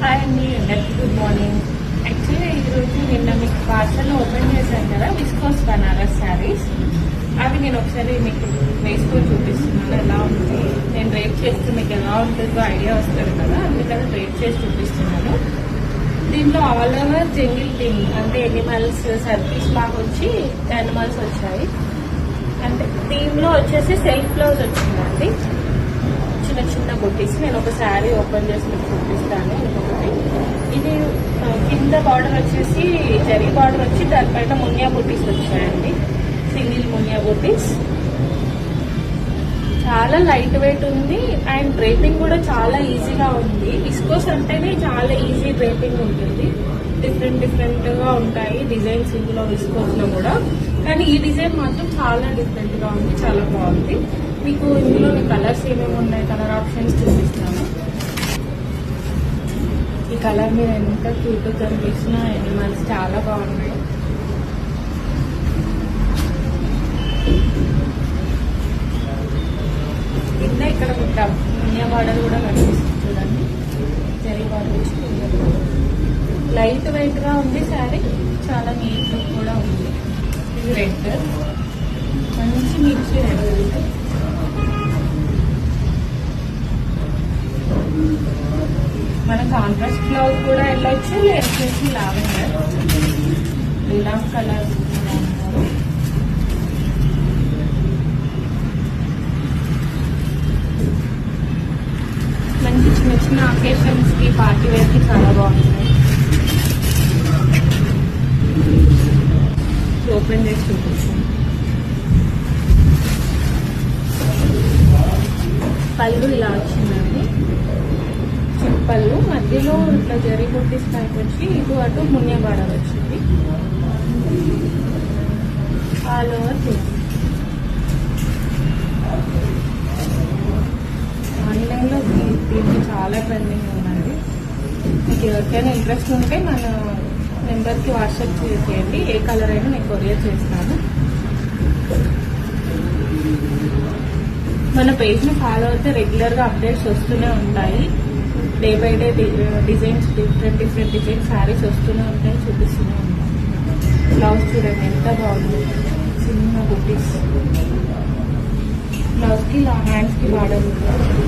Hi అండి, అందరికీ good morning. Actually ఈరోజు నిన్న మీకు పార్సల్ ఓపెన్ చేశాను కదా, విస్కోస్ బనారస్ శారీస్. అవి నేను ఒకసారి మీకు వేసుకొని చూపిస్తున్నాను ఎలా ఉంది. నేను రేట్ చేస్తే మీకు ఎలా ఉంటుందో ఐడియా వస్తుంది కదా, అందుకని రేట్ చేసి చూపిస్తున్నాను. దీంట్లో ఆల్ ఓవర్ జంగిల్ థీమ్ అంటే ఎనిమల్స్ సర్వీస్ బాగా వచ్చి యానిమల్స్ వచ్చాయి. అంటే థీమ్లో వచ్చేసి సెల్ఫ్ బ్లౌజ్ వచ్చిందండి. చిన్న చిన్న బుట్టీస్ నేను ఒక శారీ ఓపెన్ చేసి మీకు చూపిస్తాను. ఇంకొకటి ఇది కింద బార్డర్ వచ్చేసి జరీ బార్డర్ వచ్చి దానిపైన మునియా బుట్టీస్ వచ్చాయండి. సింగిల్ మునియా బుట్టీస్ చాలా లైట్ వెయిట్ ఉంది అండ్ డ్రేపింగ్ కూడా చాలా ఈజీగా ఉంది. విస్కోస్ అంటేనే చాలా ఈజీ డ్రేపింగ్ ఉంటుంది. డిఫరెంట్ గా ఉంటాయి డిజైన్స్ ఇందులో విస్కోస్ లో కూడా, కానీ ఈ డిజైన్ మాత్రం చాలా డిఫరెంట్ గా ఉంది, చాలా బాగుంది. మీకు ఇందులో కలర్స్ ఏమేమి ఉన్నాయి, కలర్ ఆప్షన్స్ చూపిస్తాను. ఈ కలర్ మీద ఎంత క్యూట్ కనిపిస్తున్న యానిమల్స్ చాలా బాగున్నాయి. కింద ఇక్కడ మునియా బార్డర్ కూడా కనిపిస్తుంది చూడండి. జరీ బార్డర్ వచ్చి లైట్ వెయిట్ గా ఉంది శారీ, చాలా నీట్ కూడా ఉంది. ఇది రెడ్, మంచి మిర్చి రెడ్. మన కాంట్రాస్ట్ బ్లౌజ్ కూడా వెళ్ళొచ్చు, లేకపోతే లావెండర్ గులాబ్ కలర్. మంచి చిన్న చిన్న అకేషన్స్ కి పార్టీ వేర్ కి చాలా బాగుంటాయి. ఓపెన్ చేసి చూపిస్తాను. పళ్ళు ఇలా వచ్చిందండి, పళ్ళు మధ్యలో ఇట్లా జరీ బుట్టీస్ టైప్ వచ్చి ఇటు అటు మునియా బార్డర్ వచ్చింది. ఆల్ ఓవర్ ఆన్లైన్లో దీనికి చాలా ట్రెండింగ్ ఉందండి. మీకు ఎవరికైనా ఇంట్రెస్ట్ ఉంటే మన నెంబర్కి వాట్సాప్ చేయండి, ఏ కలర్ అయినా నేను కొరియర్ చేస్తాను. మన పేజ్ని ఫాలో అయితే రెగ్యులర్గా అప్డేట్స్ వస్తూనే ఉంటాయి. Day by day designs different design saris వస్తూనే ఉంటాయి, చూపిస్తూనే ఉంటాయి. బ్లౌజ్ చూడండి ఎంత బాగుంది, చిన్న బుట్టీస్. బ్లౌజ్కి హ్యాండ్స్కి బార్డర్ ఉంటుంది.